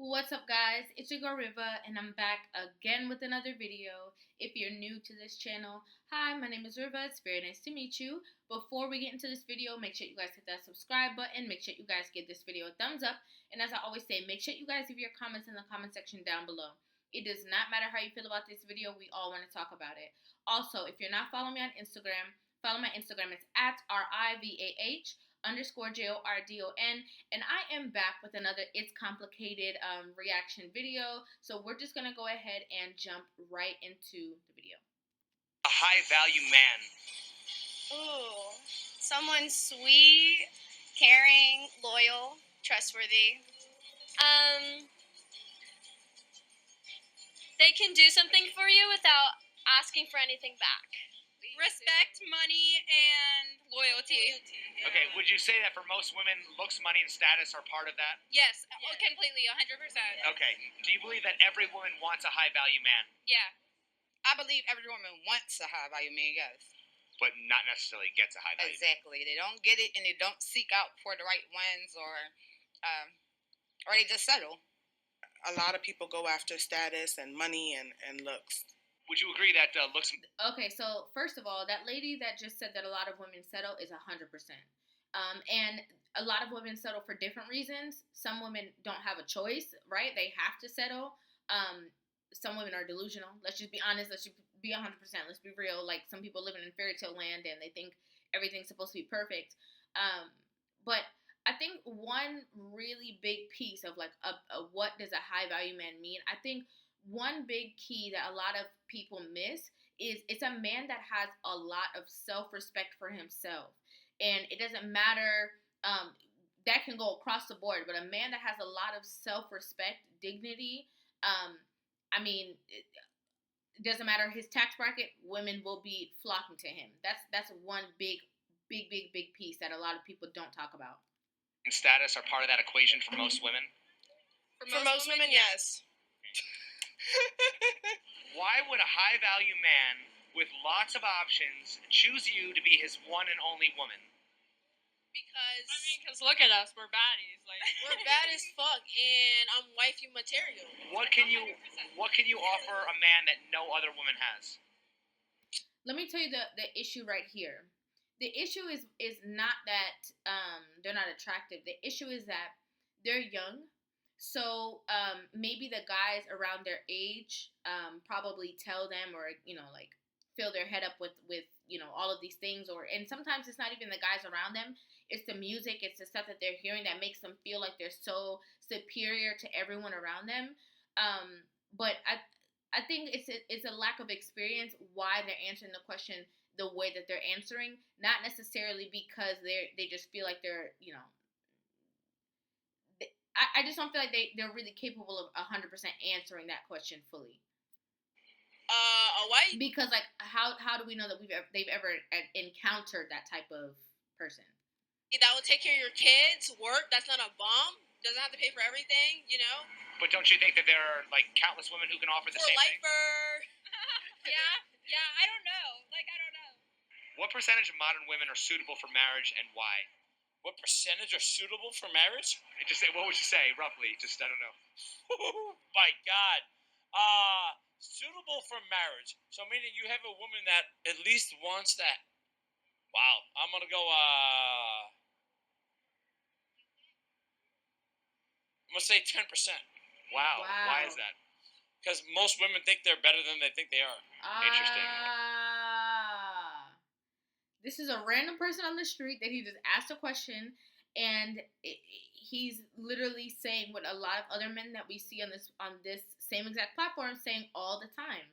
What's up, guys? It's your girl Riva, and I'm back again with another video. If you're new to this channel, hi, my name is Riva. It's very nice to meet you. Before we get into this video, make sure you guys hit that subscribe button. Make sure you guys give this video a thumbs up. And as I always say, make sure you guys leave your comments in the comment section down below. It does not matter how you feel about this video. We all want to talk about it. Also, if you're not following me on Instagram, follow my Instagram. It's at RIVAH_JORDON. And I am back with another It's Complicated reaction video. So we're just going to go ahead and jump right into the video. A high value man. Ooh, someone sweet, caring, loyal, trustworthy. They can do something for you without asking for anything back. Respect, money, and loyalty. Okay, would you say that for most women, looks, money, and status are part of that? Yes, completely, 100%. Okay. Do you believe that every woman wants a high value man, Yeah. I believe every woman wants a high value man, yes. but not necessarily gets a high value man? Exactly. They don't get it and they don't seek out for the right ones or they just settle. A lot of people go after status and money and looks. Would you agree that looks... Okay, so first of all, that lady that just said that a lot of women settle is 100%. And a lot of women settle for different reasons. Some women don't have a choice, right? They have to settle. Some women are delusional. Let's just be honest. Let's just be 100%. Let's be real. Like, some people living in fairy tale land and they think everything's supposed to be perfect. But I think one really big piece of like what does a high value man mean? I think one big key that a lot of people miss is it's a man that has a lot of self-respect for himself. And it doesn't matter, that can go across the board, but a man that has a lot of self-respect, dignity, I mean, it doesn't matter his tax bracket, women will be flocking to him. That's one big piece that a lot of people don't talk about. and status are part of that equation for most women? For most women, yes. Why would a high value man with lots of options choose you to be his one and only woman? Because look at us, we're baddies. Like We're bad as fuck, and I'm wifey material. What can you offer a man that no other woman has? Let me tell you the issue right here. The issue is not that they're not attractive. The issue is that they're young. So maybe the guys around their age probably tell them, or like fill their head up with all of these things, and sometimes it's not even the guys around them. It's the music, it's the stuff that they're hearing that makes them feel like they're so superior to everyone around them. But I think it's a lack of experience why they're answering the question the way that they're answering, not necessarily because they just feel like they're I just don't feel like they're really capable of 100% answering that question fully. A wife? Because like how do we know that they've ever encountered that type of person? That will take care of your kids, work. That's not a bomb. Doesn't have to pay for everything, But don't you think that there are like countless women who can offer the For a same thing? lifer. yeah, I don't know. I don't know. What percentage of modern women are suitable for marriage and why? What percentage are suitable for marriage? Just say, what would you say roughly? Just I don't know. My God. Suitable for marriage. So meaning you have a woman that at least wants that. Wow. I'm gonna go I'm gonna say 10%. Wow. Why is that? Because most women think they're better than they think they are. Interesting. This is a random person on the street that he just asked a question, and he's literally saying what a lot of other men that we see on this same exact platform saying all the time.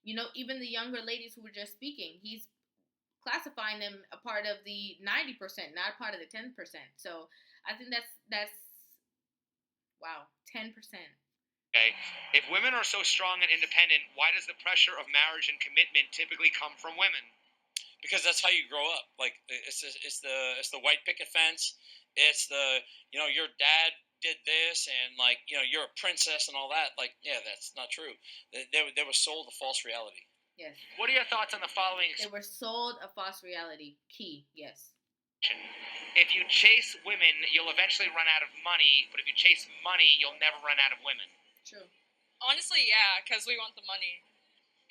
Even the younger ladies who were just speaking, he's classifying them a part of the 90%, not a part of the 10%. So I think that's wow, 10%. Okay. If women are so strong and independent, why does the pressure of marriage and commitment typically come from women? Because that's how you grow up. Like it's the white picket fence. It's the your dad did this and like you're a princess and all that. Like that's not true. They were sold a false reality. Yes. What are your thoughts on the following? They were sold a false reality. Key. Yes. If you chase women, you'll eventually run out of money, but if you chase money, you'll never run out of women. True. Honestly, yeah, because we want the money.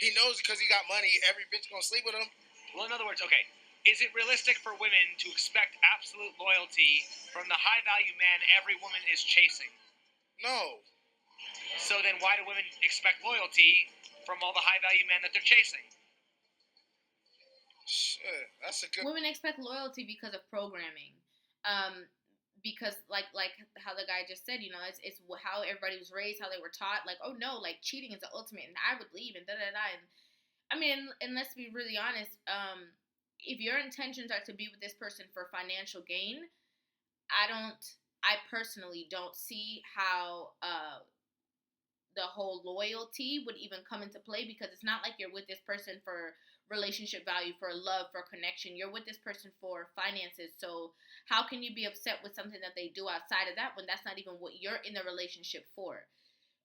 He knows because he got money, every bitch gonna sleep with him. Well, in other words, okay, is it realistic for women to expect absolute loyalty from the high-value man every woman is chasing? No. So then why do women expect loyalty from all the high-value men that they're chasing? Shit, that's a good. Women expect loyalty because of programming. Because like how the guy just said, it's how everybody was raised, how they were taught. Like, oh no, like cheating is the ultimate, and I would leave, and da da da. And I mean, and let's be really honest. If your intentions are to be with this person for financial gain, I personally don't see how the whole loyalty would even come into play, because it's not like you're with this person for relationship value, for love, for connection. You're with this person for finances. So how can you be upset with something that they do outside of that when that's not even what you're in the relationship for?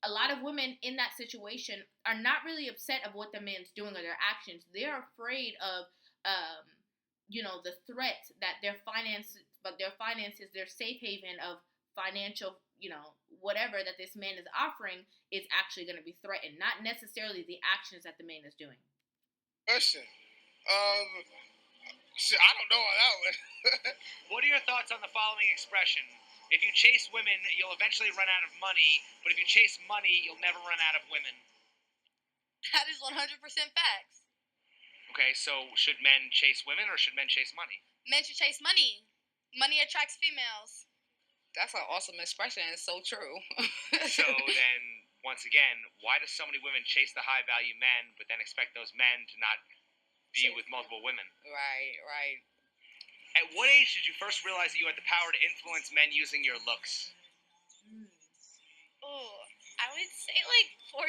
A lot of women in that situation are not really upset of what the man's doing or their actions. They're afraid of the threat that their finances, their safe haven of financial, whatever that this man is offering is actually going to be threatened, not necessarily the actions that the man is doing. Question. Shit, I don't know on that one. What are your thoughts on the following expression? If you chase women, you'll eventually run out of money, but if you chase money, you'll never run out of women. That is 100% facts. Okay, so should men chase women or should men chase money? Men should chase money. Money attracts females. That's an awesome expression. It's so true. So then, once again, why do so many women chase the high-value men, but then expect those men to not be with multiple women? Right. At what age did you first realize that you had the power to influence men using your looks? Oh, I would say like 14.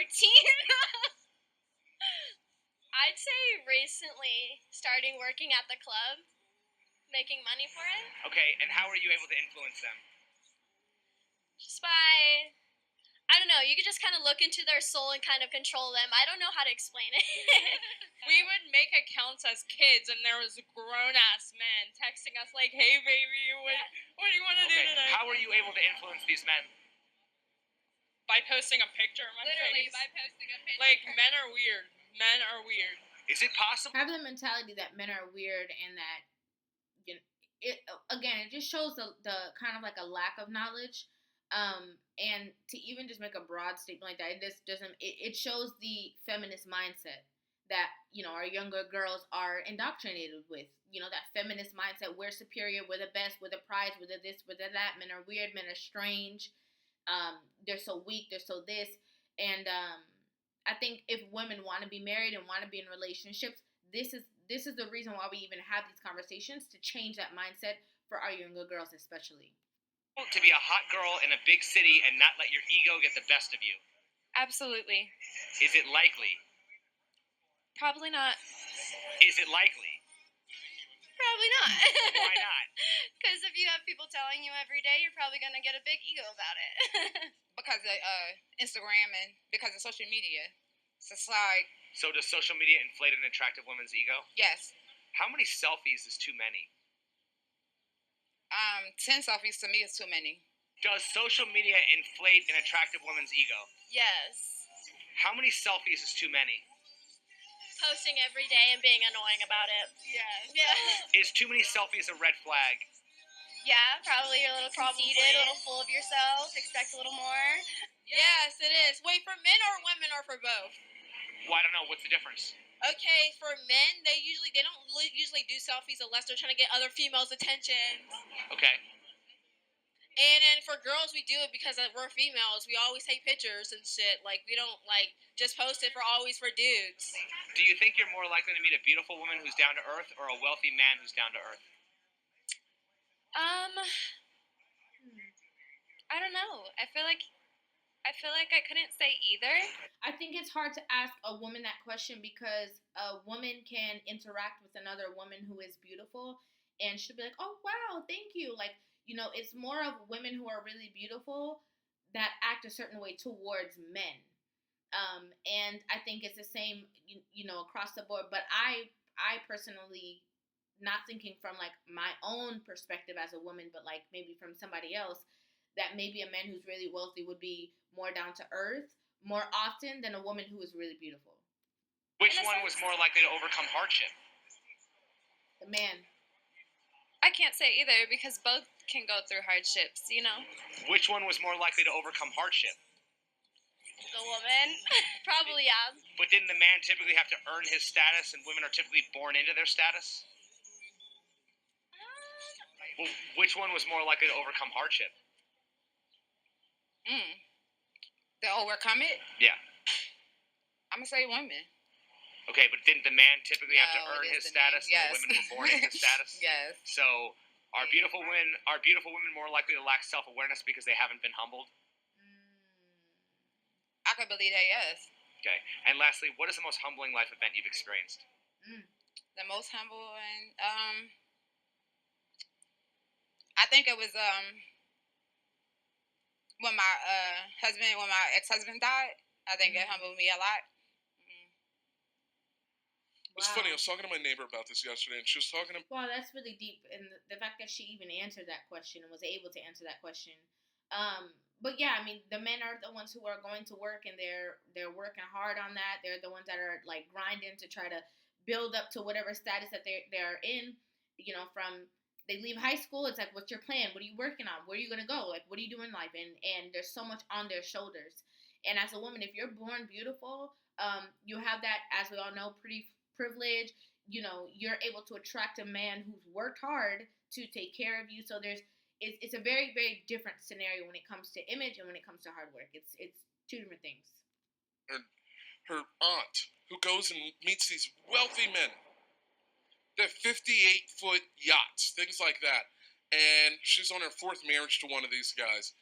I'd say recently, starting working at the club, making money for it. Okay, and how were you able to influence them? Just by, I don't know, you could just kind of look into their soul and kind of control them. I don't know how to explain it. We would make accounts as kids, and there was grown-ass men texting us like, hey, baby, what do you want to do tonight? How were you able to influence these men? By posting a picture of my Literally, face. by posting a picture. Like, men are weird. Men are weird. Is it possible? Have the mentality that men are weird, and that it just shows the kind of like a lack of knowledge. And to even just make a broad statement like that, it just doesn't. It shows the feminist mindset that our younger girls are indoctrinated with. That feminist mindset: we're superior, we're the best, we're the prize, we're the this, we're the that. Men are weird, men are strange. They're so weak, they're so this, and I think if women want to be married and want to be in relationships, this is the reason why we even have these conversations, to change that mindset for our younger girls especially. To be a hot girl in a big city and not let your ego get the best of you? Absolutely. Is it likely? Probably not. Is it likely? Probably not. Why not? Because if you have people telling you every day, you're probably going to get a big ego about it. Because of Instagram and because of social media. So it's like, So does social media inflate an attractive woman's ego? yes, How many selfies is too many? 10 selfies to me is too many. Does social media inflate an attractive woman's ego? Yes. How many selfies is too many? Posting every day and being annoying about it. Yes. Yeah. Is too many selfies a red flag? Yeah, probably you're a little conceited, a little full of yourself, expect a little more. Yes, it is. Wait, for men or women or for both? Well, I don't know. What's the difference? Okay, for men, they don't usually do selfies unless they're trying to get other females' attention. Okay. And then for girls, we do it because we're females. We always take pictures and shit. Like, we don't, just post it for dudes. Do you think you're more likely to meet a beautiful woman who's down to earth or a wealthy man who's down to earth? I don't know. I feel like I couldn't say either. I think it's hard to ask a woman that question, because a woman can interact with another woman who is beautiful, and she'll be like, "Oh wow, thank you." Like, it's more of women who are really beautiful that act a certain way towards men. And I think it's the same, across the board. But I personally not thinking from like my own perspective as a woman, but like maybe from somebody else, that maybe a man who's really wealthy would be more down to earth more often than a woman who is really beautiful. Which one was more likely to overcome hardship? The man. I can't say either because both can go through hardships, you know? Which one was more likely to overcome hardship? The woman, probably yeah. But didn't the man typically have to earn his status, and women are typically born into their status? Well, which one was more likely to overcome hardship? To overcome it? Yeah. I'm gonna say women. Okay, but didn't the man typically have to No, earn it is his the man. status, and Yes. the women were born into status? Yes. So, are beautiful women more likely to lack self-awareness because they haven't been humbled? I could believe that, yes. Okay. And lastly, what is the most humbling life event you've experienced? The most humble and I think it was when my ex-husband died. I think it humbled me a lot. It's funny. I was talking to my neighbor about this yesterday, and she was talking about. Wow, that's really deep, and the fact that she even answered that question and was able to answer that question. But yeah, I mean, the men are the ones who are going to work, and they're working hard on that. They're the ones that are like grinding to try to build up to whatever status that they're in. You know, from they leave high school, it's like, what's your plan? What are you working on? Where are you gonna go? Like, what do you do in life? And there's so much on their shoulders. And as a woman, if you're born beautiful, you have that, as we all know, pretty privilege. You know, you're able to attract a man who's worked hard to take care of you. So it's a very, very different scenario when it comes to image and when it comes to hard work. It's two different things. Her aunt, who goes and meets these wealthy men. They're 58-foot yachts, things like that. And she's on her fourth marriage to one of these guys.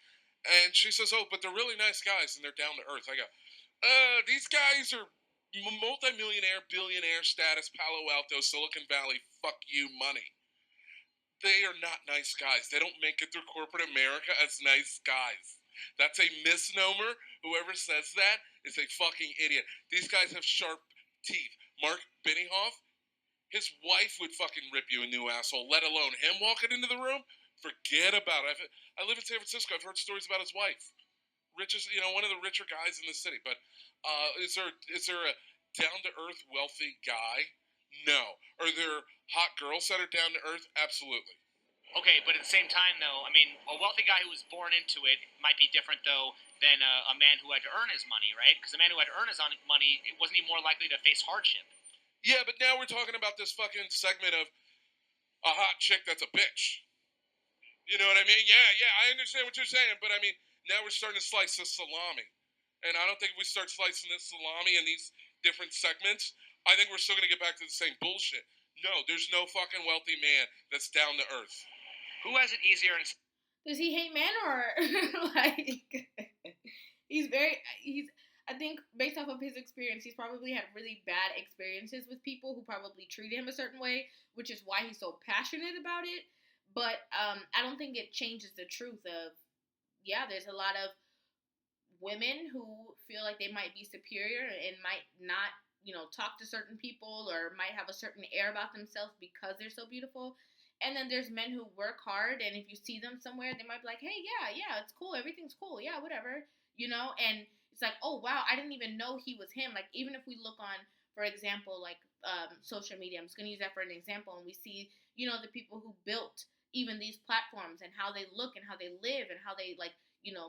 And she says, oh, but they're really nice guys, and they're down to earth. I go, these guys are multi-millionaire, billionaire status, Palo Alto, Silicon Valley, fuck you money. They are not nice guys. They don't make it through corporate America as nice guys. That's a misnomer. Whoever says that is a fucking idiot. These guys have sharp teeth. Mark Benioff, his wife would fucking rip you a new asshole, let alone him walking into the room. Forget about it. I live in San Francisco. I've heard stories about his wife. Richest, one of the richer guys in the city. But is there a down-to-earth, wealthy guy? No. Are there hot girls that are down-to-earth? Absolutely. Okay, but at the same time, though, I mean, a wealthy guy who was born into it might be different, though, than a man who had to earn his money, right? Because a man who had to earn his money, wasn't he more likely to face hardship? Yeah, but now we're talking about this fucking segment of a hot chick that's a bitch. You know what I mean? Yeah, I understand what you're saying, but I mean, now we're starting to slice this salami. And I don't think if we start slicing this salami in these different segments, I think we're still going to get back to the same bullshit. No, there's no fucking wealthy man that's down to earth. Who has it easier? Does he hate men, or like I think based off of his experience, he's probably had really bad experiences with people who probably treated him a certain way, which is why he's so passionate about it. But I don't think it changes the truth of, there's a lot of women who feel like they might be superior and might not, talk to certain people or might have a certain air about themselves because they're so beautiful. And then there's men who work hard, and if you see them somewhere, they might be like, hey, yeah, it's cool. Everything's cool. Yeah, whatever, and it's like, oh, wow, I didn't even know he was him. Like, even if we look on, for example, like social media, I'm just going to use that for an example, and we see, the people who built even these platforms and how they look and how they live and how they, like,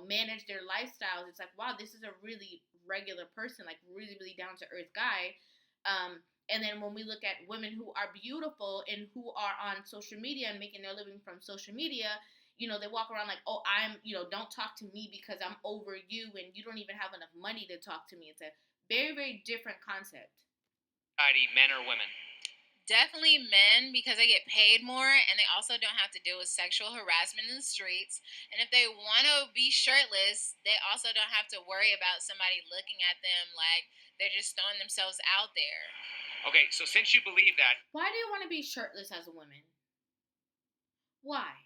manage their lifestyles. It's like, wow, this is a really regular person, like really, really down-to-earth guy. And then when we look at women who are beautiful and who are on social media and making their living from social media, they walk around like, oh, I'm, don't talk to me because I'm over you and you don't even have enough money to talk to me. It's a very, very different concept. Men or women? Definitely men, because they get paid more and they also don't have to deal with sexual harassment in the streets. And if they want to be shirtless, they also don't have to worry about somebody looking at them like they're just throwing themselves out there. Okay, so since you believe that, why do you want to be shirtless as a woman? Why?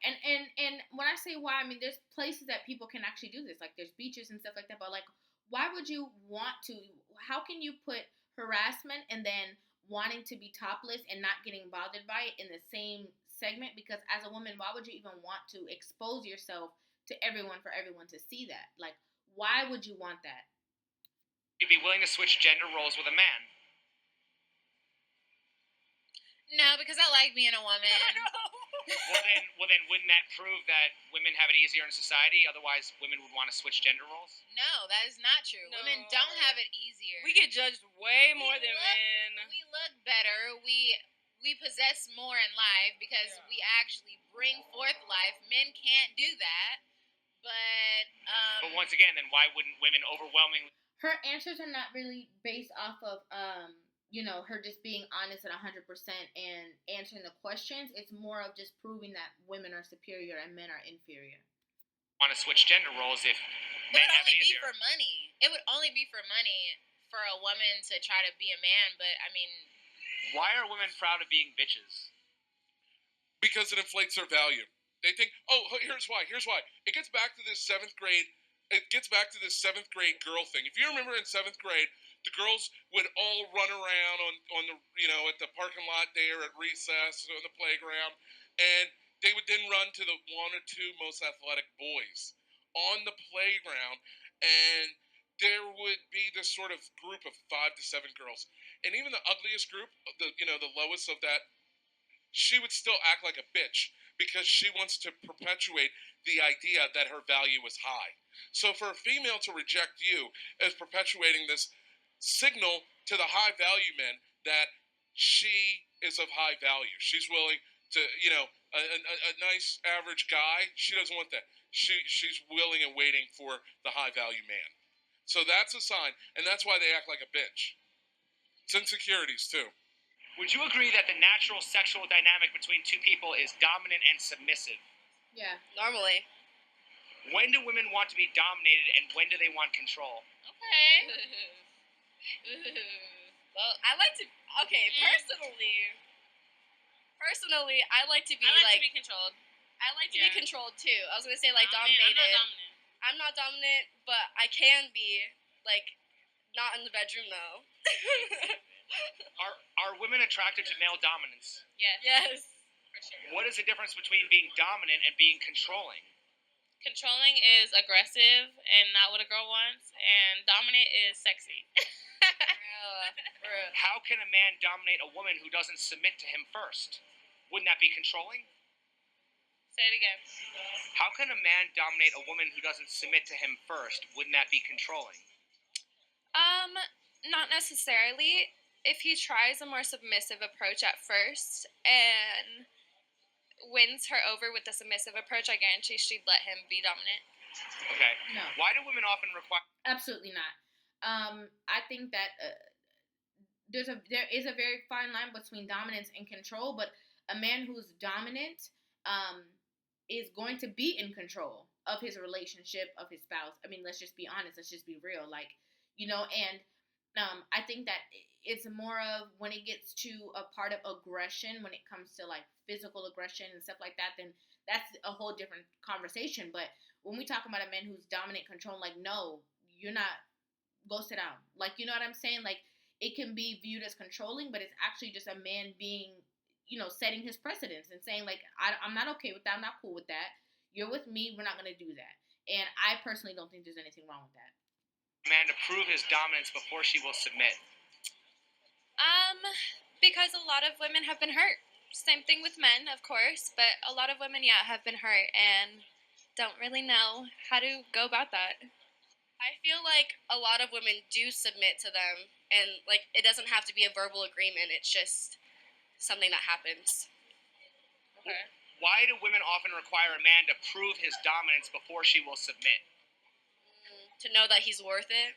And when I say why, I mean there's places that people can actually do this. Like there's beaches and stuff like that. But like, why would you want to? How can you put harassment and then wanting to be topless and not getting bothered by it in the same segment, because as a woman, why would you even want to expose yourself to everyone for everyone to see that? Like, why would you want that? You'd be willing to switch gender roles with a man. No, because I like being a woman. Well then, wouldn't that prove that women have it easier in society? Otherwise, women would want to switch gender roles. No, that is not true. No. Women don't have it easier. We get judged way more than men. We look better. We possess more in life because we actually bring forth life. Men can't do that. But But once again, then why wouldn't women overwhelmingly? Her answers are not really based off of her just being honest at 100% and answering the questions. It's more of just proving that women are superior and men are inferior. Want to switch gender roles if it men would have only it be easier? for money. It would only be for money for a woman to try to be a man. But I mean, Why are women proud of being bitches? Because it inflates their value. They think, oh, here's why. It gets back to this seventh grade girl thing. If you remember in seventh grade, the girls would all run around on the at the parking lot there at recess on the playground, and they would then run to the one or two most athletic boys on the playground, and there would be this sort of group of 5 to 7 girls, and even the ugliest group, the lowest of that, she would still act like a bitch because she wants to perpetuate the idea that her value is high. So for a female to reject you as perpetuating this signal to the high value men that she is of high value. She's willing to, a nice average guy, she doesn't want that. She's willing and waiting for the high value man. So that's a sign, and that's why they act like a bitch. It's insecurities too. Would you agree that the natural sexual dynamic between two people is dominant and submissive? Yeah. Normally. When do women want to be dominated and when do they want control? Okay. Well, I like to. Okay, personally, I like to be I like to be controlled. I like to be controlled too. I was gonna say like Dominant. dominated. I'm not dominant. I'm not dominant, but I can be like not in the bedroom though. Are women attracted to male dominance? Yes. Yes. For sure. What is the difference between being dominant and being controlling? Controlling is aggressive and not what a girl wants, and dominant is sexy. Real. How can a man dominate a woman who doesn't submit to him first? Wouldn't that be controlling? Say it again. How can a man dominate a woman who doesn't submit to him first? Wouldn't that be controlling? Not necessarily. If he tries a more submissive approach at first and wins her over with the submissive approach, I guarantee she'd let him be dominant. Okay. No. Why do women often require? Absolutely not. I think that there is a very fine line between dominance and control, but a man who's dominant is going to be in control of his relationship, of his spouse. I mean, let's just be honest. Let's just be real. And I think that it's more of when it gets to a part of aggression, when it comes to like physical aggression and stuff like that, then that's a whole different conversation. But when we talk about a man who's dominant, control, like, no, you're not, go sit down. Like, you know what I'm saying? Like, it can be viewed as controlling, but it's actually just a man being, setting his precedence and saying, like, I'm not okay with that. I'm not cool with that. You're with me. We're not going to do that. And I personally don't think there's anything wrong with that. Man to prove his dominance before she will submit? Because a lot of women have been hurt. Same thing with men, of course, but a lot of women, have been hurt and don't really know how to go about that. I feel like a lot of women do submit to them, and like it doesn't have to be a verbal agreement. It's just something that happens. Okay. Why do women often require a man to prove his dominance before she will submit? To know that he's worth it.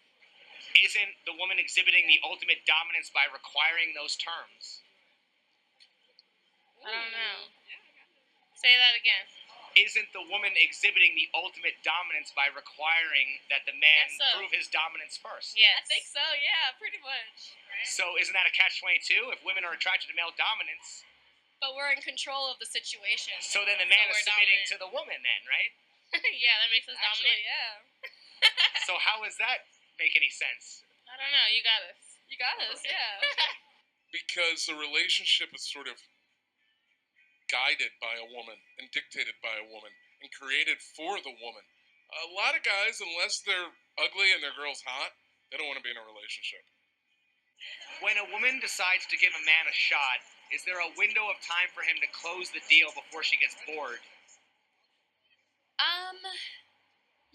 Isn't the woman exhibiting the ultimate dominance by requiring those terms? I don't know. Say that again. Isn't the woman exhibiting the ultimate dominance by requiring that the man Yes, so. prove his dominance first? Yes. I think so. Yeah, pretty much. So isn't that a catch-22? If women are attracted to male dominance, But we're in control of the situation. so then the man So is we're submitting dominant. to the woman then, right? Yeah, that makes us Actually, dominant. yeah. So how does that make any sense? I don't know. You got us. You got us. Yeah. because the relationship is sort of guided by a woman and dictated by a woman and created for the woman. A lot of guys, unless they're ugly and their girl's hot, they don't want to be in a relationship. When a woman decides to give a man a shot, is there a window of time for him to close the deal before she gets bored?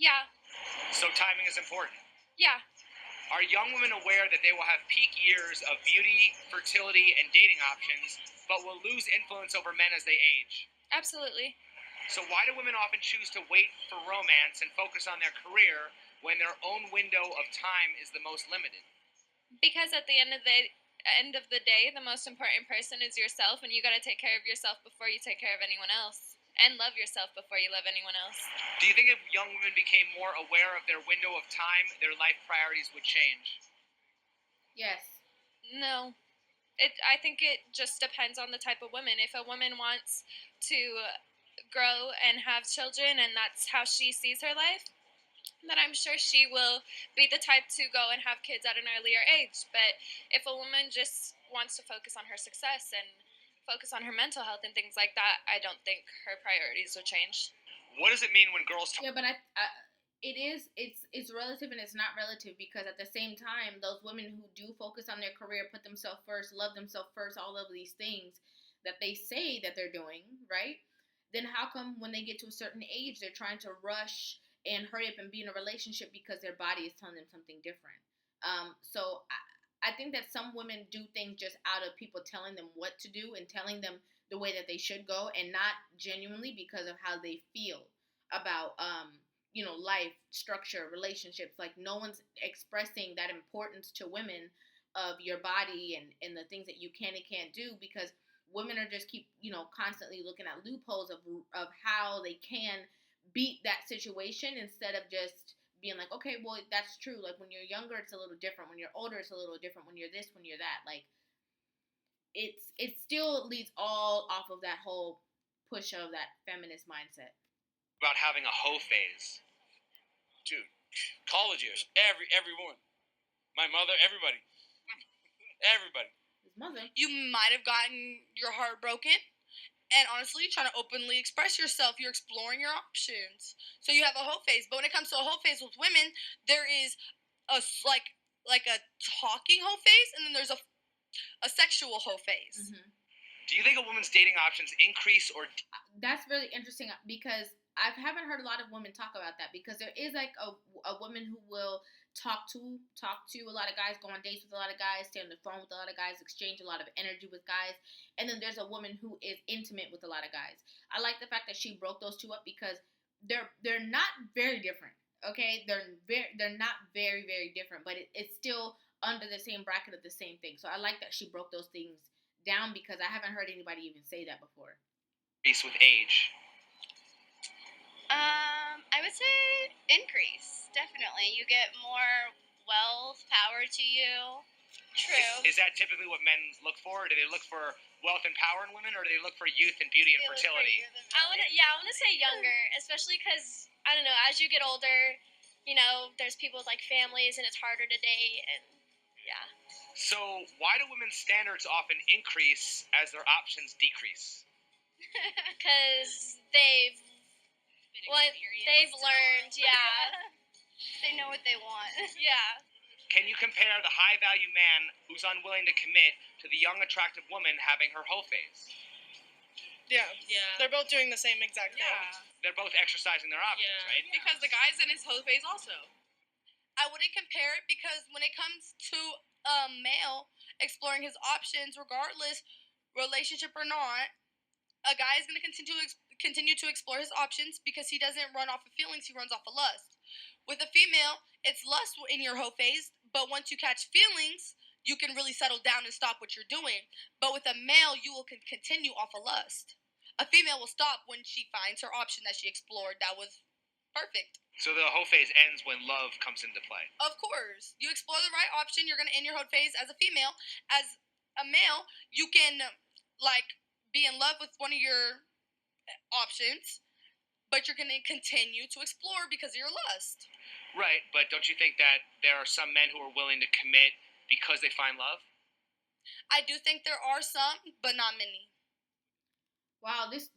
Yeah. So timing is important. Yeah. Are young women aware that they will have peak years of beauty, fertility, and dating options, but will lose influence over men as they age? Absolutely. So why do women often choose to wait for romance and focus on their career when their own window of time is the most limited? Because at the end of the day, the most important person is yourself, and you got to take care of yourself before you take care of anyone else, and love yourself before you love anyone else. Do you think if young women became more aware of their window of time, their life priorities would change? Yes. No. I think it just depends on the type of woman. If a woman wants to grow and have children and that's how she sees her life, then I'm sure she will be the type to go and have kids at an earlier age. But if a woman just wants to focus on her success and focus on her mental health and things like that, I don't think her priorities will change. What does it mean when girls talk? Yeah, but it's relative and it's not relative, because at the same time, those women who do focus on their career, put themselves first, love themselves first, all of these things that they say that they're doing, right? Then how come when they get to a certain age, they're trying to rush and hurry up and be in a relationship because their body is telling them something different? So I think that some women do things just out of people telling them what to do and telling them the way that they should go, and not genuinely because of how they feel about life, structure, relationships. Like, no one's expressing that importance to women of your body and the things that you can and can't do, because women are just keep constantly looking at loopholes of how they can beat that situation, instead of just being like, okay, well, that's true. Like, when you're younger, it's a little different. When you're older, it's a little different. When you're this, when you're that. Like, it still leads all off of that whole push of that feminist mindset. About having a hoe phase. Dude, college years, everyone, my mother, everybody. His mother. You might have gotten your heart broken. And honestly, trying to openly express yourself, you're exploring your options. So you have a hoe phase. But when it comes to a hoe phase with women, there is a like a talking hoe phase, and then there's a sexual hoe phase. Mm-hmm. Do you think a woman's dating options increase or? That's really interesting, because I haven't heard a lot of women talk about that, because there is like a woman who will talk to a lot of guys, go on dates with a lot of guys, stay on the phone with a lot of guys, exchange a lot of energy with guys, and then there's a woman who is intimate with a lot of guys. I like the fact that she broke those two up, because they're not very different. Okay, they're not very, very different, but it's still under the same bracket of the same thing. So I like that she broke those things down, because I haven't heard anybody even say that before. With age? I would say increase. Definitely. You get more wealth, power to you. True. Is that typically what men look for? Do they look for wealth and power in women, or do they look for youth and beauty and fertility? I want to say younger, especially because, I don't know, as you get older, there's people with like families and it's harder to date, and yeah. So why do women's standards often increase as their options decrease? Because they've learned, yeah. They know what they want. Yeah. Can you compare the high-value man who's unwilling to commit to the young, attractive woman having her hoe phase? Yeah. They're both doing the same exact thing. They're both exercising their options, right? Because the guy's in his hoe phase also. I wouldn't compare it, because when it comes to a male exploring his options, regardless, relationship or not, a guy is going to continue to explore his options, because he doesn't run off of feelings, he runs off of lust. With a female, it's lust in your hoe phase, but once you catch feelings, you can really settle down and stop what you're doing. But with a male, you will continue off of lust. A female will stop when she finds her option that she explored that was perfect. So the hoe phase ends when love comes into play. Of course. You explore the right option, you're going to end your hoe phase as a female. As a male, you can, be in love with one of your options, but you're going to continue to explore because of your lust. Right, but don't you think that there are some men who are willing to commit because they find love? I do think there are some, but not many. Wow, this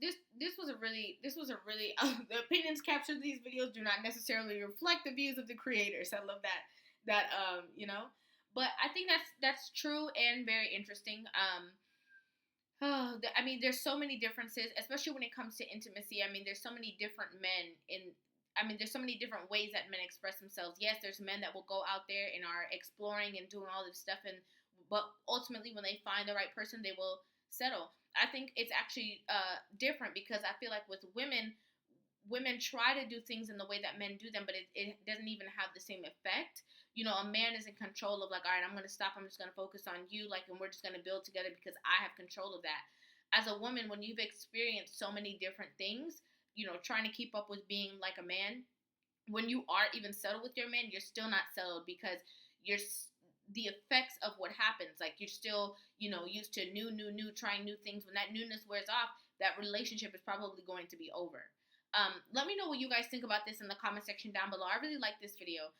was a really the opinions captured in these videos do not necessarily reflect the views of the creators. I love that but I think that's true and very interesting. I mean, there's so many differences, especially when it comes to intimacy. I mean, there's so many different men in. I mean, there's so many different ways that men express themselves. Yes, there's men that will go out there and are exploring and doing all this stuff, but ultimately, when they find the right person, they will settle. I think it's actually different because I feel like with women try to do things in the way that men do them, but it doesn't even have the same effect. You know, a man is in control of, like, all right, I'm going to stop. I'm just going to focus on you, like, and we're just going to build together because I have control of that. As a woman, when you've experienced so many different things, you know, trying to keep up with being like a man, when you are even settled with your man, you're still not settled because you're the effects of what happens. Like, you're still, you know, used to new, trying new things. When that newness wears off, that relationship is probably going to be over. Let me know what you guys think about this in the comment section down below. I really like this video.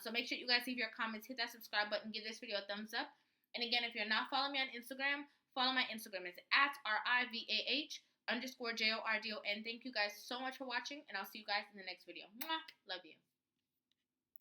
So make sure you guys leave your comments, hit that subscribe button, give this video a thumbs up. And again, if you're not following me on Instagram, follow my Instagram. It's at RIVAH_JORDON. Thank you guys so much for watching, and I'll see you guys in the next video. Mwah! Love you.